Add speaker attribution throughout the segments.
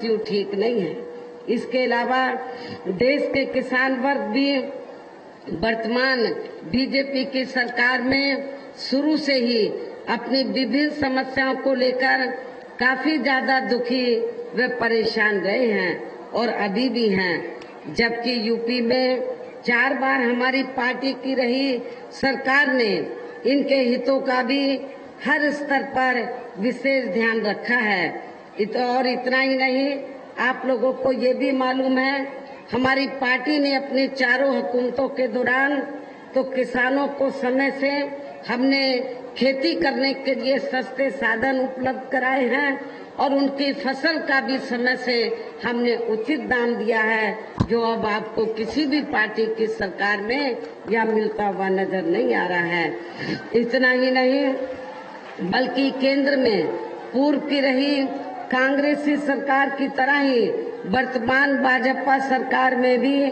Speaker 1: जो ठीक नहीं है। इसके अलावा देश के किसान वर्ग भी वर्तमान बीजेपी की सरकार में शुरू से ही अपनी विभिन्न समस्याओं को लेकर काफी ज्यादा दुखी व परेशान रहे हैं और अभी भी हैं। जबकि यूपी में 4 बार हमारी पार्टी की रही सरकार ने इनके हितों का भी हर स्तर पर विशेष ध्यान रखा है। और इतना ही नहीं, आप लोगों को ये भी मालूम है, हमारी पार्टी ने अपनी चारों हुकूमतों के दौरान तो किसानों को समय से हमने खेती करने के लिए सस्ते साधन उपलब्ध कराए हैं और उनकी फसल का भी समय से हमने उचित दाम दिया है, जो अब आपको किसी भी पार्टी की सरकार में यह मिलता हुआ नजर नहीं आ रहा है। इतना ही नहीं, बल्कि केंद्र में पूर्व की रही कांग्रेसी सरकार की तरह ही वर्तमान भाजपा सरकार में भी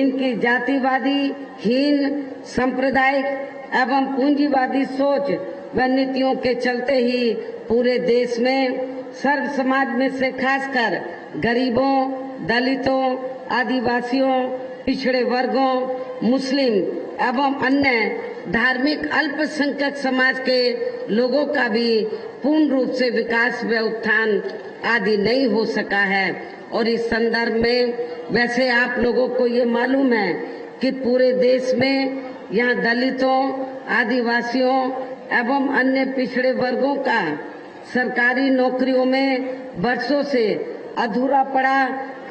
Speaker 1: इनकी जातिवादी, हीन, सांप्रदायिक एवं पूंजीवादी सोच व नीतियों के चलते ही पूरे देश में सर्व समाज में से खासकर गरीबों, दलितों, आदिवासियों, पिछड़े वर्गों, मुस्लिम एवं अन्य धार्मिक अल्पसंख्यक समाज के लोगों का भी पूर्ण रूप से विकास व उत्थान आदि नहीं हो सका है। और इस संदर्भ में वैसे आप लोगों को ये मालूम है कि पूरे देश में यहाँ दलितों, आदिवासियों एवं अन्य पिछड़े वर्गों का सरकारी नौकरियों में वर्षों से अधूरा पड़ा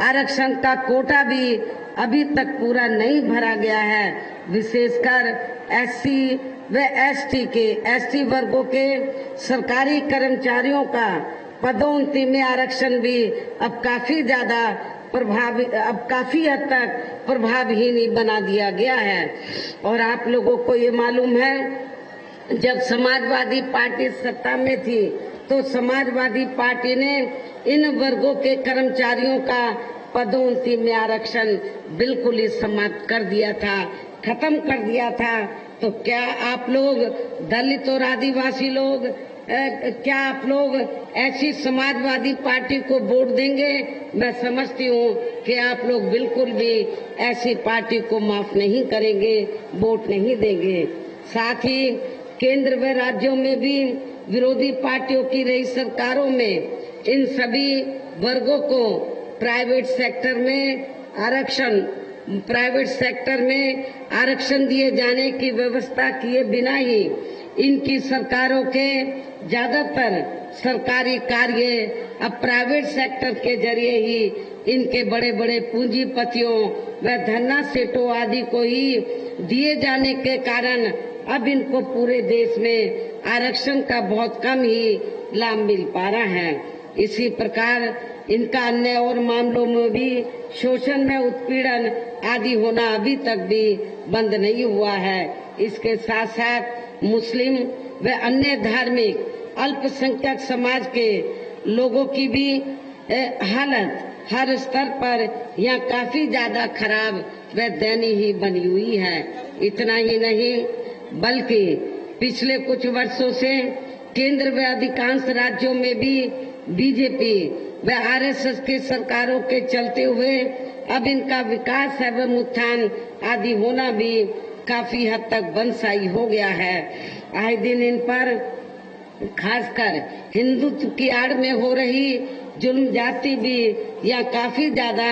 Speaker 1: आरक्षण का कोटा भी अभी तक पूरा नहीं भरा गया है। विशेषकर एससी व एसटी वर्गों के सरकारी कर्मचारियों का पदोन्नति में आरक्षण भी अब काफी हद तक प्रभावहीन बना दिया गया है। और आप लोगों को ये मालूम है, जब समाजवादी पार्टी सत्ता में थी तो समाजवादी पार्टी ने इन वर्गों के कर्मचारियों का पदोन्नति में आरक्षण बिल्कुल ही समाप्त कर दिया था, खत्म कर दिया था। तो क्या आप लोग दलित और आदिवासी लोग, क्या आप लोग ऐसी समाजवादी पार्टी को वोट देंगे? मैं समझती हूँ कि आप लोग बिल्कुल भी ऐसी पार्टी को माफ नहीं करेंगे, वोट नहीं देंगे। साथ ही केंद्र व राज्यों में भी विरोधी पार्टियों की रही सरकारों में इन सभी वर्गों को प्राइवेट सेक्टर में आरक्षण दिए जाने की व्यवस्था किए बिना ही इनकी सरकारों के ज्यादातर सरकारी कार्य अब प्राइवेट सेक्टर के जरिए ही इनके बड़े बड़े पूंजीपतियों व धन्ना सेठों आदि को ही दिए जाने के कारण अब इनको पूरे देश में आरक्षण का बहुत कम ही लाभ मिल पा रहा है। इसी प्रकार इनका अन्य और मामलों में भी शोषण में उत्पीड़न आदि होना अभी तक भी बंद नहीं हुआ है। इसके साथ साथ मुस्लिम व अन्य धार्मिक अल्पसंख्यक समाज के लोगों की भी हालत हर स्तर पर यहाँ काफी ज्यादा खराब व दयनीय ही बनी हुई है। इतना ही नहीं, बल्कि पिछले कुछ वर्षों से केंद्र व अधिकांश राज्यों में भी बीजेपी व आरएसएस की सरकारों के चलते हुए अब इनका विकास एवं उत्थान आदि होना भी काफी हद तक बंदशाई हो गया है। आए दिन इन पर खासकर हिंदुत्व की आड़ में हो रही जुल्म जाति भी यहाँ काफी ज्यादा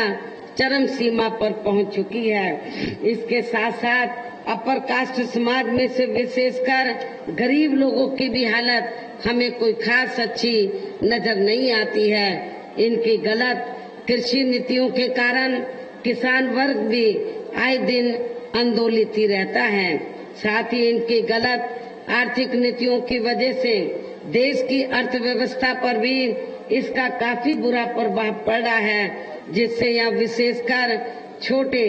Speaker 1: चरम सीमा पर पहुंच चुकी है। इसके साथ साथ अपर कास्ट समाज में से विशेषकर गरीब लोगों की भी हालत हमें कोई खास अच्छी नजर नहीं आती है। इनकी गलत कृषि नीतियों के कारण किसान वर्ग भी आए दिन आंदोलित ही रहता है। साथ ही इनकी गलत आर्थिक नीतियों की वजह से देश की अर्थव्यवस्था पर भी इसका काफी बुरा प्रभाव पड़ रहा है, जिससे यहाँ विशेषकर छोटे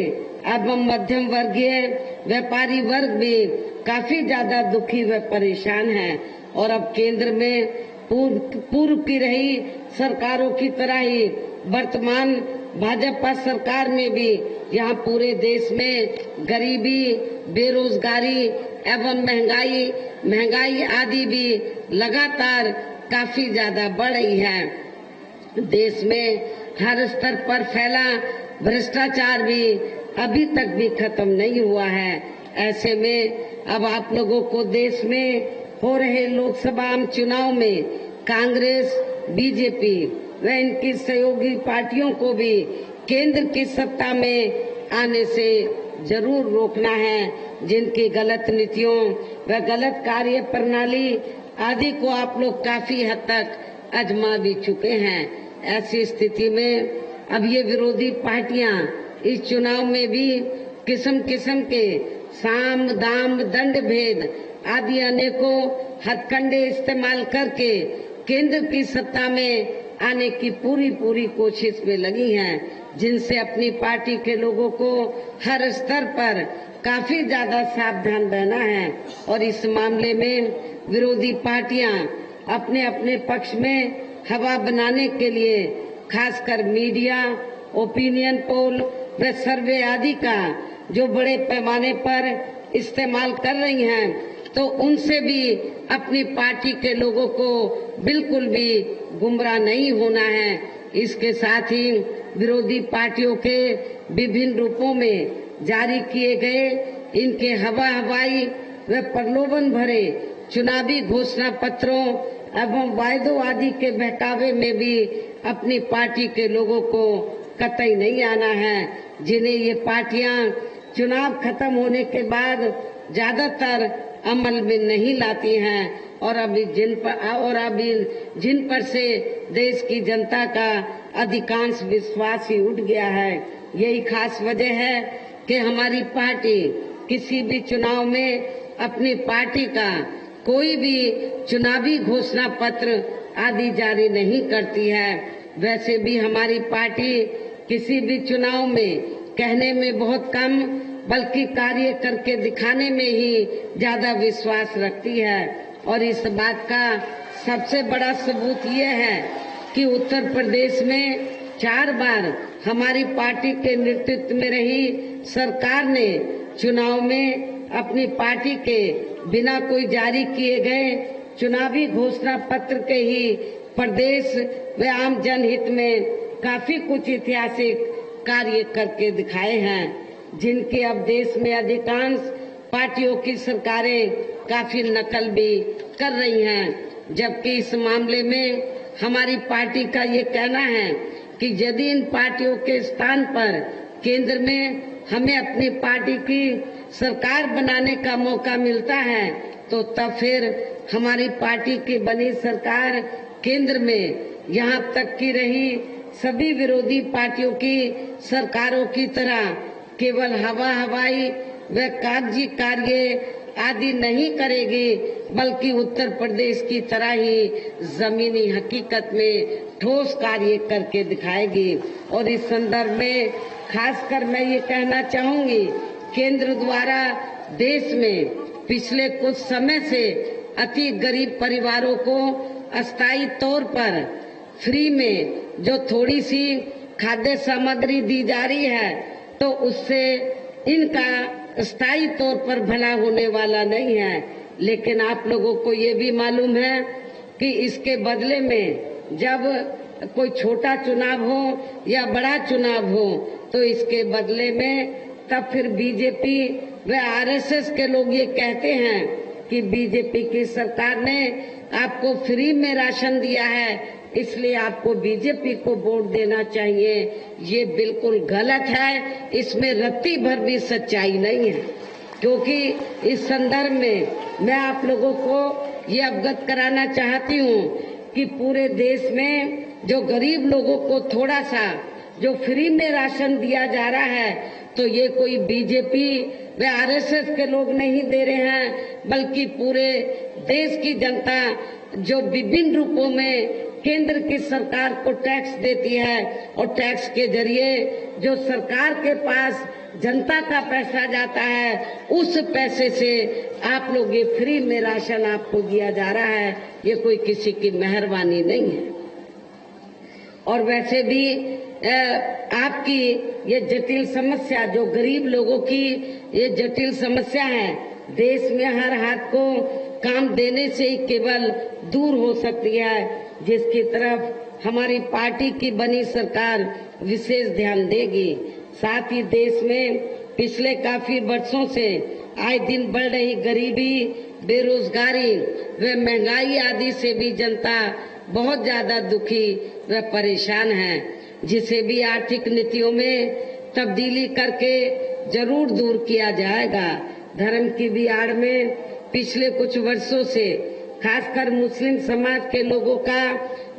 Speaker 1: एवं मध्यम वर्गीय व्यापारी वर्ग भी काफी ज्यादा दुखी व परेशान है। और अब केंद्र में पूर्व की रही सरकारों की तरह ही वर्तमान भाजपा सरकार में भी यहाँ पूरे देश में गरीबी, बेरोजगारी एवं महंगाई आदि भी लगातार काफी ज्यादा बढ़ रही है। देश में हर स्तर पर फैला भ्रष्टाचार भी अभी तक भी खत्म नहीं हुआ है। ऐसे में अब आप लोगों को देश में हो रहे लोकसभा चुनाव में कांग्रेस, बीजेपी व इनकी सहयोगी पार्टियों को भी केंद्र की सत्ता में आने से जरूर रोकना है। जिनकी गलत नीतियों व गलत कार्य प्रणाली आदि को आप लोग काफी हद तक आजमा भी चुके हैं। ऐसी स्थिति में अब ये विरोधी पार्टियां इस चुनाव में भी किस्म किस्म के साम दाम दंड भेद आदि अनेकों हथकंडे इस्तेमाल करके केंद्र की सत्ता में आने की पूरी कोशिश में लगी हैं, जिनसे अपनी पार्टी के लोगों को हर स्तर पर काफी ज्यादा सावधान रहना है। और इस मामले में विरोधी पार्टियां अपने अपने पक्ष में हवा बनाने के लिए खासकर मीडिया, ओपिनियन पोल व सर्वे आदि का जो बड़े पैमाने पर इस्तेमाल कर रही हैं, तो उनसे भी अपनी पार्टी के लोगों को बिल्कुल भी गुमराह नहीं होना है। इसके साथ ही विरोधी पार्टियों के विभिन्न रूपों में जारी किए गए इनके हवाई व प्रलोभन भरे चुनावी घोषणा पत्रों एवं वायदों आदि के बहकावे में भी अपनी पार्टी के लोगों को कतई नहीं आना है, जिन्हें ये पार्टियां चुनाव खत्म होने के बाद ज्यादातर अमल में नहीं लाती हैं और अभी जिन पर से देश की जनता का अधिकांश विश्वास ही उठ गया है। यही खास वजह है कि हमारी पार्टी किसी भी चुनाव में अपनी पार्टी का कोई भी चुनावी घोषणा पत्र आदि जारी नहीं करती है। वैसे भी हमारी पार्टी किसी भी चुनाव में कहने में बहुत कम बल्कि कार्य करके दिखाने में ही ज्यादा विश्वास रखती है। और इस बात का सबसे बड़ा सबूत ये है कि उत्तर प्रदेश में 4 बार हमारी पार्टी के नेतृत्व में रही सरकार ने चुनाव में अपनी पार्टी के बिना कोई जारी किए गए चुनावी घोषणा पत्र के ही प्रदेश व आम जनहित में काफी कुछ ऐतिहासिक कार्य करके दिखाए हैं, जिनके अब देश में अधिकांश पार्टियों की सरकारें काफी नकल भी कर रही हैं। जबकि इस मामले में हमारी पार्टी का ये कहना है कि यदि इन पार्टियों के स्थान पर केंद्र में हमें अपनी पार्टी की सरकार बनाने का मौका मिलता है, तो तब फिर हमारी पार्टी की बनी सरकार केंद्र में यहाँ तक की रही सभी विरोधी पार्टियों की सरकारों की तरह केवल हवाई व कागजी कार्य आदि नहीं करेगी, बल्कि उत्तर प्रदेश की तरह ही जमीनी हकीकत में ठोस कार्य करके दिखाएगी। और इस संदर्भ में खासकर मैं ये कहना चाहूंगी, केंद्र द्वारा देश में पिछले कुछ समय से अति गरीब परिवारों को अस्थायी तौर पर फ्री में जो थोड़ी सी खाद्य सामग्री दी जा रही है, तो उससे इनका स्थायी तौर पर भला होने वाला नहीं है। लेकिन आप लोगों को ये भी मालूम है कि इसके बदले में जब कोई छोटा चुनाव हो या बड़ा चुनाव हो, तो इसके बदले में तब फिर बीजेपी व आरएसएस के लोग ये कहते हैं कि बीजेपी की सरकार ने आपको फ्री में राशन दिया है, इसलिए आपको बीजेपी को वोट देना चाहिए। ये बिल्कुल गलत है, इसमें रत्ती भर भी सच्चाई नहीं है। क्योंकि इस संदर्भ में मैं आप लोगों को ये अवगत कराना चाहती हूँ कि पूरे देश में जो गरीब लोगों को थोड़ा सा जो फ्री में राशन दिया जा रहा है, तो ये कोई बीजेपी व आरएसएस के लोग नहीं दे रहे हैं, बल्कि पूरे देश की जनता जो विभिन्न रूपों में केंद्र की सरकार को टैक्स देती है, और टैक्स के जरिए जो सरकार के पास जनता का पैसा जाता है, उस पैसे से आप लोग ये फ्री में राशन आपको दिया जा रहा है। ये कोई किसी की मेहरबानी नहीं है। और वैसे भी आपकी ये जटिल समस्या, जो गरीब लोगों की ये जटिल समस्या है, देश में हर हाथ को काम देने से ही केवल दूर हो सकती है, जिसकी तरफ हमारी पार्टी की बनी सरकार विशेष ध्यान देगी। साथ ही देश में पिछले काफी वर्षों से आए दिन बढ़ रही गरीबी, बेरोजगारी व महंगाई आदि से भी जनता बहुत ज्यादा दुखी व परेशान है, जिसे भी आर्थिक नीतियों में तब्दीली करके जरूर दूर किया जाएगा। धर्म की भी आड़ में पिछले कुछ वर्षों से खासकर मुस्लिम समाज के लोगों का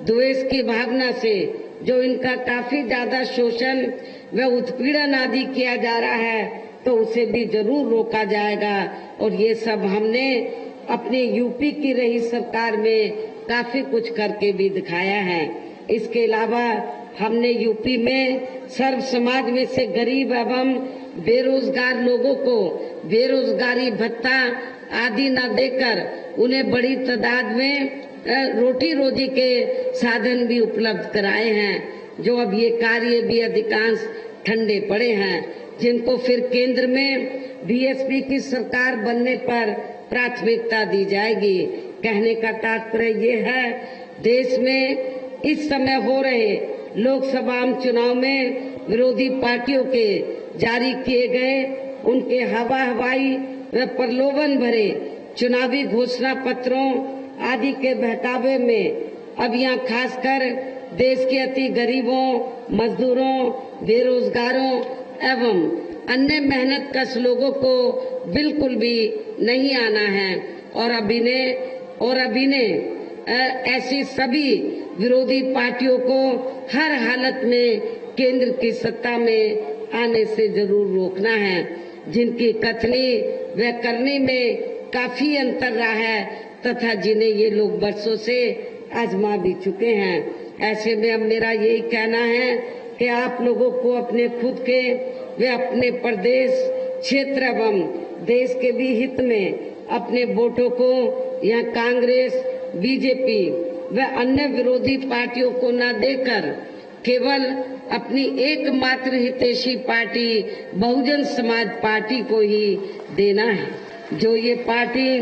Speaker 1: द्वेष की भावना से जो इनका काफी ज्यादा शोषण व उत्पीड़न आदि किया जा रहा है, तो उसे भी जरूर रोका जाएगा। और ये सब हमने अपने यूपी की रही सरकार में काफी कुछ करके भी दिखाया है। इसके अलावा हमने यूपी में सर्व समाज में से गरीब एवं बेरोजगार लोगों को बेरोजगारी भत्ता आदि न देकर उन्हें बड़ी तादाद में रोटी रोजी के साधन भी उपलब्ध कराए हैं, जो अब ये कार्य भी अधिकांश ठंडे पड़े हैं, जिनको फिर केंद्र में बीएसपी की सरकार बनने पर प्राथमिकता दी जाएगी। कहने का तात्पर्य ये है, देश में इस समय हो रहे लोकसभा चुनाव में विरोधी पार्टियों के जारी किए गए उनके हवाई व प्रलोभन भरे चुनावी घोषणा पत्रों आदि के बहकावे में अब यहाँ खासकर देश के अति गरीबों, मजदूरों, बेरोजगारों एवं अन्य मेहनत कश लोगों को बिल्कुल भी नहीं आना है। और अभी ने ऐसी सभी विरोधी पार्टियों को हर हालत में केंद्र की सत्ता में आने से जरूर रोकना है, जिनकी कथनी व करनी में काफी अंतर रहा है तथा जिन्हें ये लोग वर्षों से आजमा भी चुके हैं। ऐसे में अब मेरा यही कहना है कि आप लोगों को अपने खुद के वे अपने प्रदेश, क्षेत्र एवं देश के भी हित में अपने वोटों को यहाँ कांग्रेस, बीजेपी व अन्य विरोधी पार्टियों को न देकर केवल अपनी एकमात्र हितैषी पार्टी बहुजन समाज पार्टी को ही देना है, जो ये पार्टी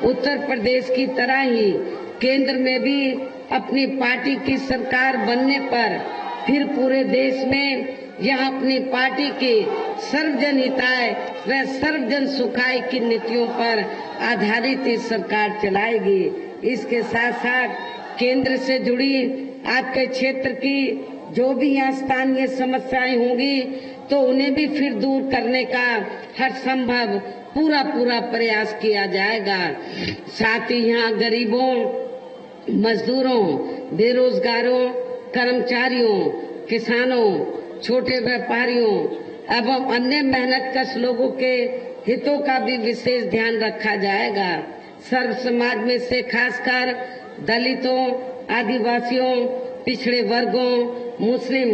Speaker 1: उत्तर प्रदेश की तरह ही केंद्र में भी अपनी पार्टी की सरकार बनने पर फिर पूरे देश में यहाँ अपनी पार्टी की सर्वजन हिताय व सर्वजन सुखाय की नीतियों पर आधारित इस सरकार चलाएगी। इसके साथ साथ केंद्र से जुड़ी आपके क्षेत्र की जो भी यहाँ स्थानीय समस्याएं होंगी तो उन्हें भी फिर दूर करने का हर संभव पूरा प्रयास किया जाएगा। साथ ही यहाँ गरीबों, मजदूरों, बेरोजगारों, कर्मचारियों, किसानों, छोटे व्यापारियों एवं अन्य मेहनत कश लोगों के हितों का भी विशेष ध्यान रखा जाएगा। सर्व समाज में से खासकर दलितों, आदिवासियों, पिछड़े वर्गों, मुस्लिम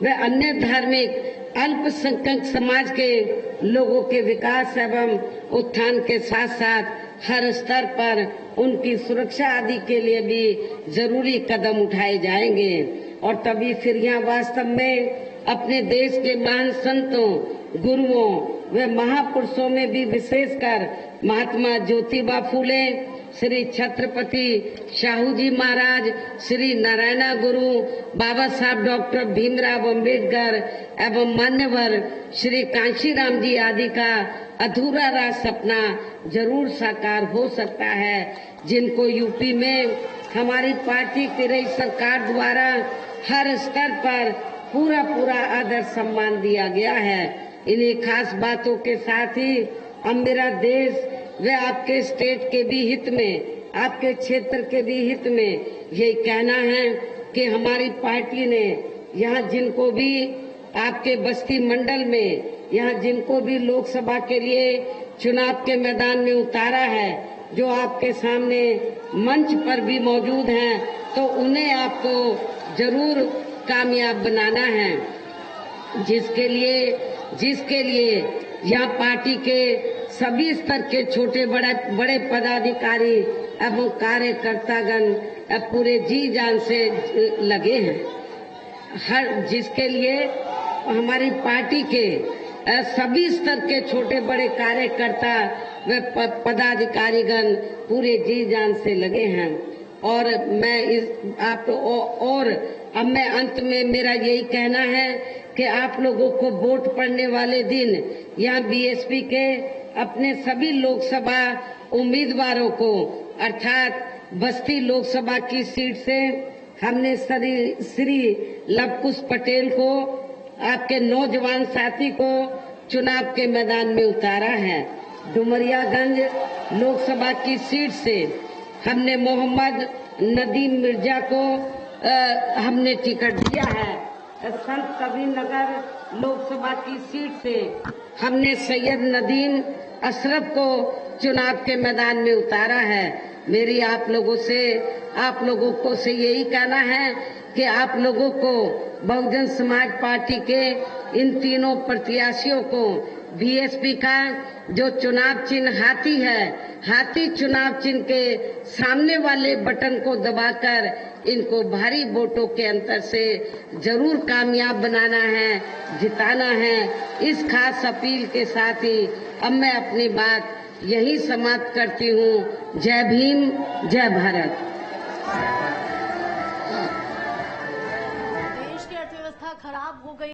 Speaker 1: व अन्य धार्मिक अल्पसंख्यक समाज के लोगों के विकास एवं उत्थान के साथ साथ हर स्तर पर उनकी सुरक्षा आदि के लिए भी जरूरी कदम उठाए जाएंगे। और तभी फिर यहाँ वास्तव में अपने देश के महान संतों, गुरुओं व महापुरुषों में भी विशेषकर महात्मा ज्योतिबा फूले, श्री छत्रपति शाहू जी महाराज, श्री नारायणा गुरु, बाबा साहब डॉक्टर भीमराव अंबेडकर एवं मान्यवर श्री कांशीराम जी आदि का अधूरा रहा सपना जरूर साकार हो सकता है, जिनको यूपी में हमारी पार्टी की रही सरकार द्वारा हर स्तर पर पूरा आदर सम्मान दिया गया है। इन्हीं खास बातों के साथ ही अब मेरा देश व आपके स्टेट के भी हित में, आपके क्षेत्र के भी हित में यही कहना है कि हमारी पार्टी ने यहाँ जिनको भी आपके बस्ती मंडल में यहाँ जिनको भी लोकसभा के लिए चुनाव के मैदान में उतारा है, जो आपके सामने मंच पर भी मौजूद हैं, तो उन्हें आपको जरूर कामयाब बनाना है, जिसके लिए यहाँ पार्टी के सभी स्तर के छोटे बड़े पदाधिकारी एवं कार्यकर्तागण पूरे जी जान से लगे हैं। जिसके लिए हमारी पार्टी के सभी स्तर के छोटे बड़े कार्यकर्ता व पदाधिकारीगण पूरे जी जान से लगे हैं। और मैं अब मैं अंत में मेरा यही कहना है कि आप लोगों को वोट पड़ने वाले दिन यहाँ बीएसपी के अपने सभी लोकसभा उम्मीदवारों को अर्थात बस्ती लोकसभा की सीट से हमने श्री लवकुश पटेल को, आपके नौजवान साथी को चुनाव के मैदान में उतारा है। डुमरियागंज लोकसभा की सीट से हमने मोहम्मद नदीम मिर्जा को हमने टिकट दिया है। संत कबीरनगर लोकसभा की सीट से हमने सैयद नदीम अशरफ को चुनाव के मैदान में उतारा है। मेरी आप लोगों को यही कहना है कि आप लोगों को बहुजन समाज पार्टी के इन तीनों प्रत्याशियों को बीएसपी का जो चुनाव चिन्ह हाथी है, हाथी चुनाव चिन्ह के सामने वाले बटन को दबाकर इनको भारी वोटों के अंतर से जरूर कामयाब बनाना है, जिताना है। इस खास अपील के साथ ही अब मैं अपनी बात यही समाप्त करती हूँ। जय भीम, जय भारत।
Speaker 2: देश की अर्थव्यवस्था खराब हो गई।